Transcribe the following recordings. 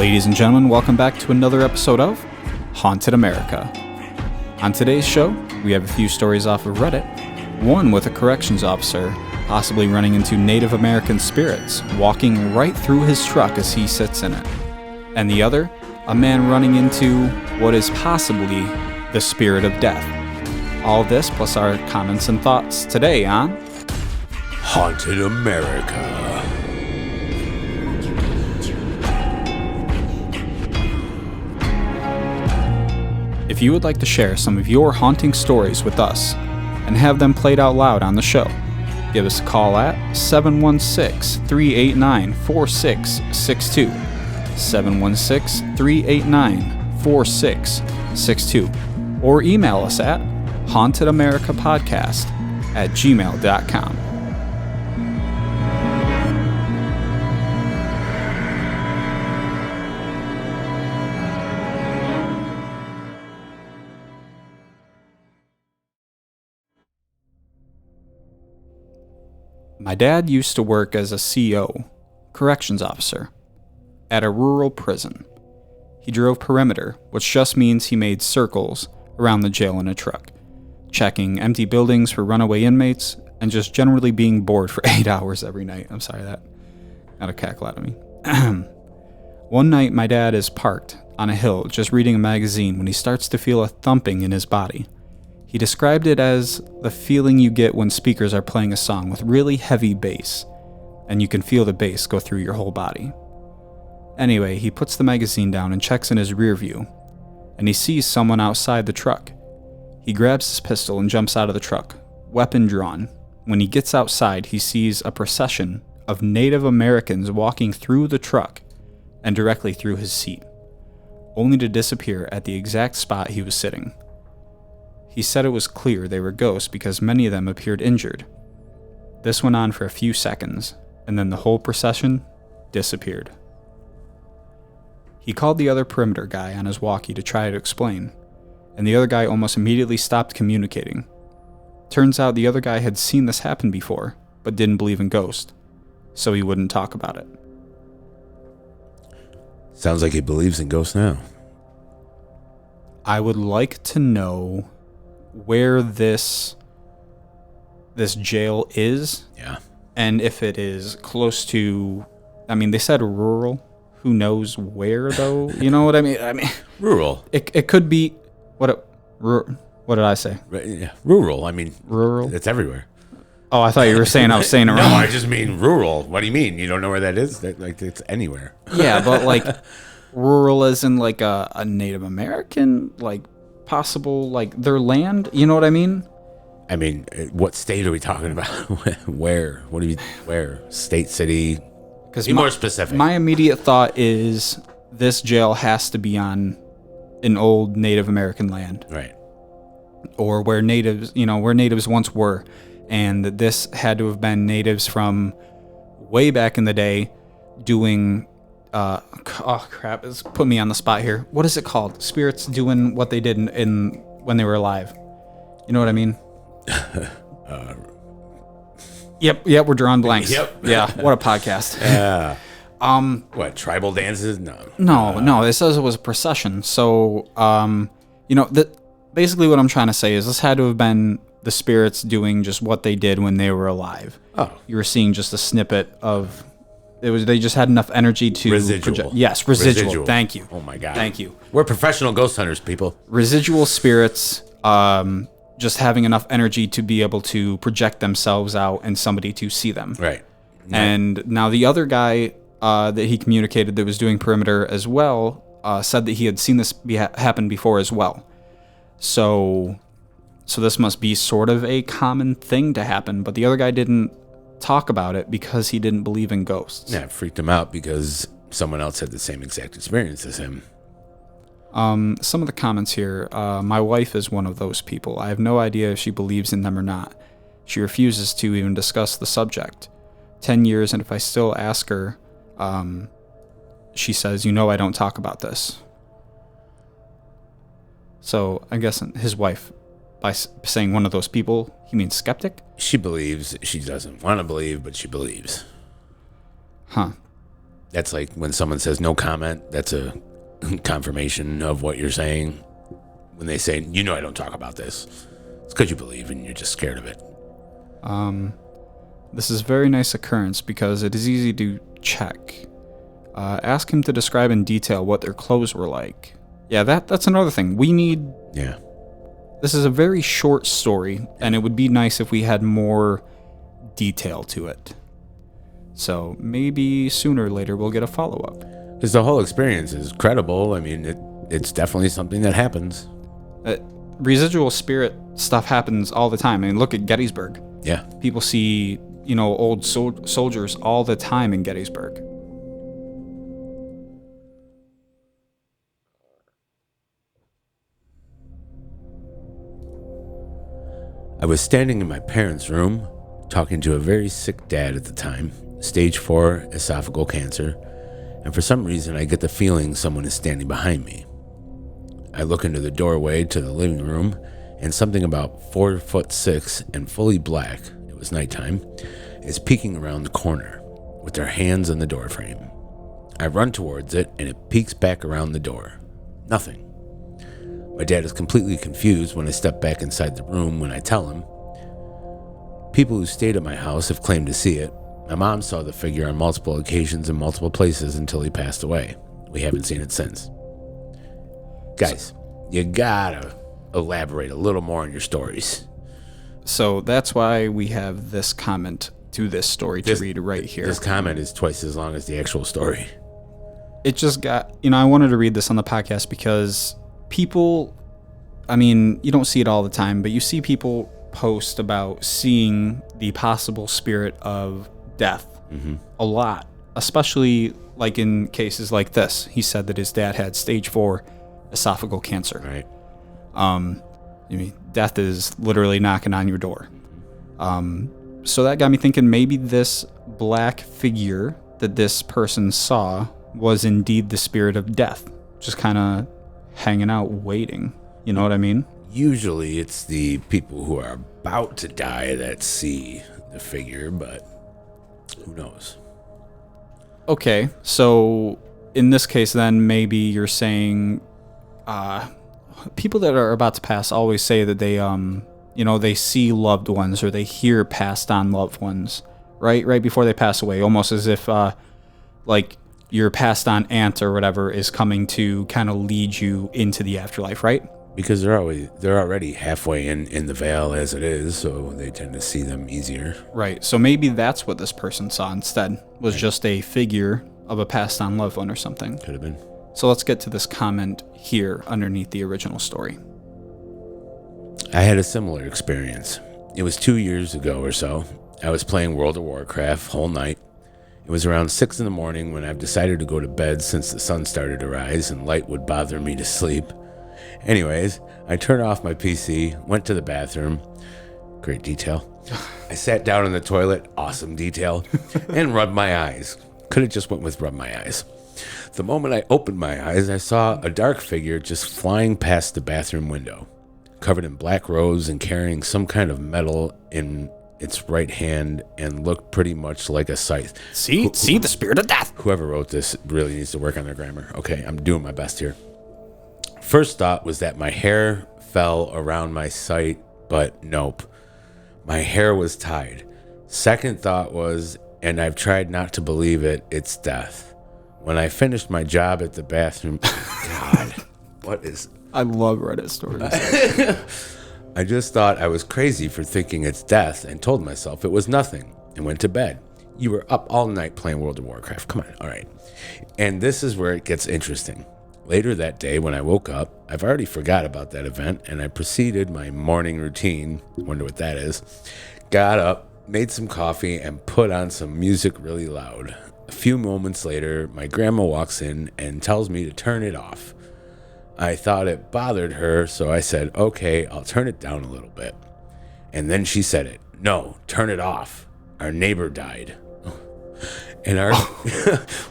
Ladies and gentlemen, welcome back to another episode of Haunted America. On today's show, we have a few stories off of Reddit, one with a corrections officer possibly running into Native American spirits walking right through his truck as he sits in it, and the other, a man running into what is possibly the spirit of death. All this plus our comments and thoughts today on Haunted America. If you would like to share some of your haunting stories with us and have them played out loud on the show, give us a call at 716-389-4662, 716-389-4662, or email us at hauntedamericapodcast@gmail.com. My dad used to work as a CO, corrections officer, at a rural prison. He drove perimeter, which just means he made circles around the jail in a truck, checking empty buildings for runaway inmates, and just generally being bored for 8 hours every night. I'm sorry, that got a cackle out of me. One night, my dad is parked on a hill just reading a magazine when he starts to feel a thumping in his body. He described it as the feeling you get when speakers are playing a song with really heavy bass, and you can feel the bass go through your whole body. Anyway, he puts the magazine down and checks in his rear view, and he sees someone outside the truck. He grabs his pistol and jumps out of the truck, weapon drawn. When he gets outside, he sees a procession of Native Americans walking through the truck and directly through his seat, only to disappear at the exact spot he was sitting. He said it was clear they were ghosts because many of them appeared injured. This went on for a few seconds, and then the whole procession disappeared. He called the other perimeter guy on his walkie to try to explain, and the other guy almost immediately stopped communicating. Turns out the other guy had seen this happen before, but didn't believe in ghosts, so he wouldn't talk about it. Sounds like he believes in ghosts now. I would like to know where this jail is. Yeah. And if it is close to, I mean, they said rural. Who knows where, though? You know what I mean? Rural. It could be, what did I say? Yeah. Rural. I mean, Rural? it's everywhere. Oh, I thought you were saying I was saying it No, wrong. I just mean rural. What do you mean? You don't know where that is? It's anywhere. Yeah, but like rural as in like a Native American, like possible, like their land. You know what I mean? I mean, what state are we talking about? Where? What do you? Where? State, city? Be more specific. My immediate thought is this jail has to be on an old Native American land, Right. or where natives once were, and that this had to have been natives from way back in the day doing. Oh crap! It's put me on the spot here. What is it called? Spirits doing what they did in when they were alive. You know what I mean? Yep. We're drawing blanks. Yep. Yeah. What a podcast. Yeah. What, tribal dances? No. No. It says it was a procession. So, basically what I'm trying to say is this had to have been the spirits doing just what they did when they were alive. Oh. You were seeing just a snippet of. They just had enough energy to Residual. Yes, residual. Thank you. Oh my God. Thank you. We're professional ghost hunters, people. Residual spirits, just having enough energy to be able to project themselves out and somebody to see them. Right. And now the other guy that he communicated that was doing perimeter as well said that he had seen this happen before as well. So this must be sort of a common thing to happen, but the other guy didn't talk about it because he didn't believe in ghosts. Yeah, it freaked him out because someone else had the same exact experience as him. Some of the comments here, my wife is one of those people. I have no idea if she believes in them or not. She refuses to even discuss the subject. 10 years, and if I still ask her, she says, I don't talk about this. So I guess his wife, by saying one of those people, he means skeptic? She believes. She doesn't want to believe, but she believes. Huh. That's like when someone says no comment, that's a confirmation of what you're saying. When they say, I don't talk about this, it's because you believe and you're just scared of it. This is a very nice occurrence because it is easy to check. Ask him to describe in detail what their clothes were like. Yeah, that's another thing. We need... Yeah. This is a very short story, and it would be nice if we had more detail to it. So maybe sooner or later we'll get a follow-up. Because the whole experience is credible. I mean, it's definitely something that happens. Residual spirit stuff happens all the time. I mean, look at Gettysburg. Yeah. People see, old soldiers all the time in Gettysburg. I was standing in my parents' room, talking to a very sick dad at the time, stage 4 esophageal cancer, and for some reason I get the feeling someone is standing behind me. I look into the doorway to the living room, and something about 4'6" and fully black, it was nighttime, is peeking around the corner, with their hands on the doorframe. I run towards it, and it peeks back around the door. Nothing. My dad is completely confused when I step back inside the room when I tell him. People who stayed at my house have claimed to see it. My mom saw the figure on multiple occasions in multiple places until he passed away. We haven't seen it since. Guys, you gotta elaborate a little more on your stories. So that's why we have this comment to this story to read right here. This comment is twice as long as the actual story. It just got, I wanted to read this on the podcast because people, you don't see it all the time, but you see people post about seeing the possible spirit of death a lot, especially like in cases like this. He said that his dad had stage 4 esophageal cancer. Right. Death is literally knocking on your door. So that got me thinking maybe this black figure that this person saw was indeed the spirit of death, just kind of hanging out waiting. You know what I mean? Usually it's the people who are about to die that see the figure, but who knows? Okay, so in this case then maybe you're saying people that are about to pass always say that they they see loved ones or they hear passed on loved ones right before they pass away, almost as if like your passed on aunt or whatever is coming to kind of lead you into the afterlife, right? Because they're already halfway in the veil as it is, so they tend to see them easier. Right. So maybe that's what this person saw instead, was just a figure of a passed on loved one or something. Could have been. So let's get to this comment here underneath the original story. I had a similar experience. It was 2 years ago or so. I was playing World of Warcraft whole night. It was around 6 a.m. when I've decided to go to bed since the sun started to rise and light would bother me to sleep. Anyways, I turned off my PC, went to the bathroom. Great detail. I sat down in the toilet, awesome detail, and rubbed my eyes. Could have just went with rub my eyes. The moment I opened my eyes, I saw a dark figure just flying past the bathroom window, covered in black robes and carrying some kind of metal in its right hand and looked pretty much like a scythe. See the spirit of death. Whoever wrote this really needs to work on their grammar. Okay, I'm doing my best here. First thought was that my hair fell around my sight, but nope. My hair was tied. Second thought was, and I've tried not to believe it, it's death. When I finished my job at the bathroom, God, what is... I love Reddit stories. I just thought I was crazy for thinking it's death and told myself it was nothing and went to bed. You were up all night playing World of Warcraft. Come on, all right. And this is where it gets interesting. Later that day when I woke up, I've already forgot about that event and I proceeded my morning routine, wonder what that is, got up, made some coffee and put on some music really loud. A few moments later, my grandma walks in and tells me to turn it off. I thought it bothered her, so I said, okay, I'll turn it down a little bit. And then she said it. No, turn it off. Our neighbor died. In our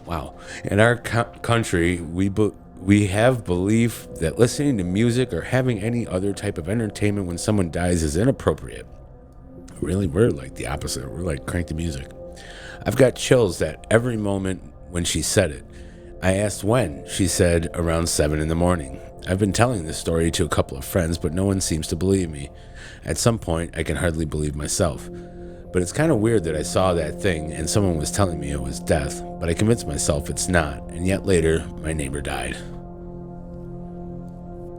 wow. In our country, we have belief that listening to music or having any other type of entertainment when someone dies is inappropriate. Really, we're like the opposite. We're like crank the music. I've got chills that every moment when she said it. I asked when. She said around 7 in the morning. I've been telling this story to a couple of friends, but no one seems to believe me. At some point, I can hardly believe myself. But it's kind of weird that I saw that thing and someone was telling me it was death, but I convinced myself it's not, and yet later, my neighbor died.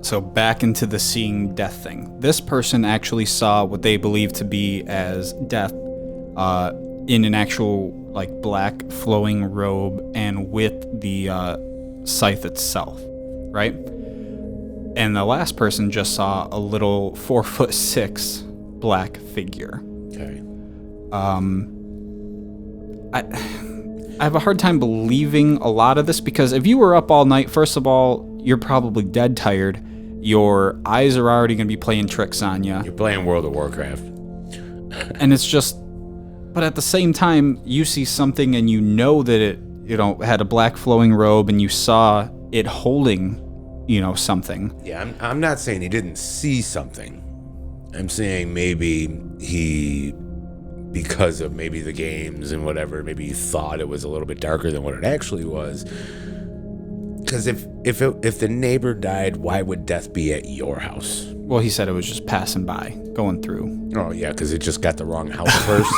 So back into the seeing death thing. This person actually saw what they believed to be as death in an actual like black flowing robe and with the scythe itself, right? And the last person just saw a little 4'6" black figure. Okay. I have a hard time believing a lot of this because if you were up all night, first of all, you're probably dead tired. Your eyes are already going to be playing tricks on you. You're playing World of Warcraft. And it's just, but at the same time, you see something and you know that it, had a black flowing robe and you saw it holding, something. Yeah, I'm not saying he didn't see something. I'm saying maybe because of maybe the games and whatever, maybe he thought it was a little bit darker than what it actually was. Because if the neighbor died, why would death be at your house? Well, he said it was just passing by, going through. Oh, yeah, because it just got the wrong house first.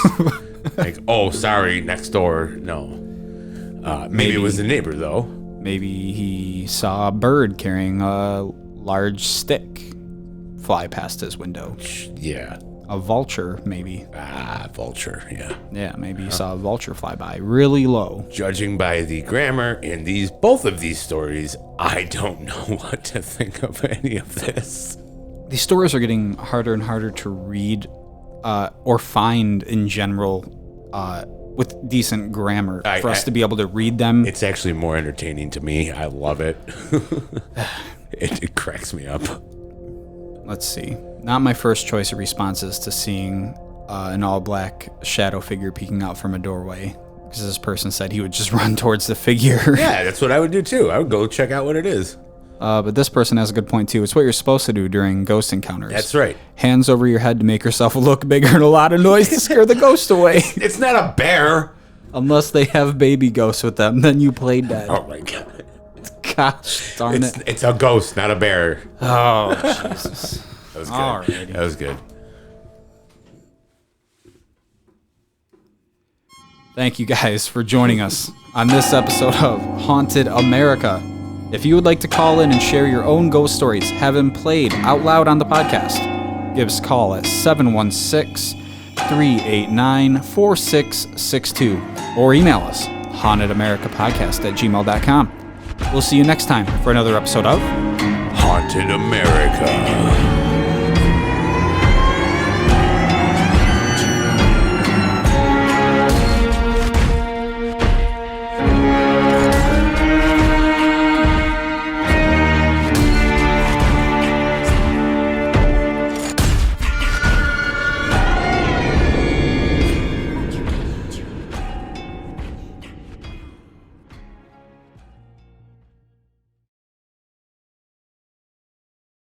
Like, oh, sorry, next door. No. Maybe it was the neighbor, though. Maybe he saw a bird carrying a large stick fly past his window. Yeah. A vulture, maybe. Vulture, yeah. Yeah, maybe he saw a vulture fly by really low. Judging by the grammar in both of these stories, I don't know what to think of any of this. These stories are getting harder and harder to read or find in general with decent grammar for us to be able to read them. It's actually more entertaining to me. I love it. It cracks me up. Let's see. Not my first choice of responses to seeing an all-black shadow figure peeking out from a doorway. Because this person said he would just run towards the figure. Yeah, that's what I would do too. I would go check out what it is. But this person has a good point too. It's what you're supposed to do during ghost encounters. That's right. Hands over your head to make yourself look bigger and a lot of noise to scare the ghost away. It's not a bear. Unless they have baby ghosts with them, then you play dead. Oh my god. Gosh darn it. It's a ghost, not a bear. Oh, Jesus. That was good. Alrighty. That was good. Thank you guys for joining us on this episode of Haunted America. If you would like to call in and share your own ghost stories, have them played out loud on the podcast, give us a call at 716-389-4662 or email us, hauntedamericapodcast@gmail.com. We'll see you next time for another episode of Haunted America.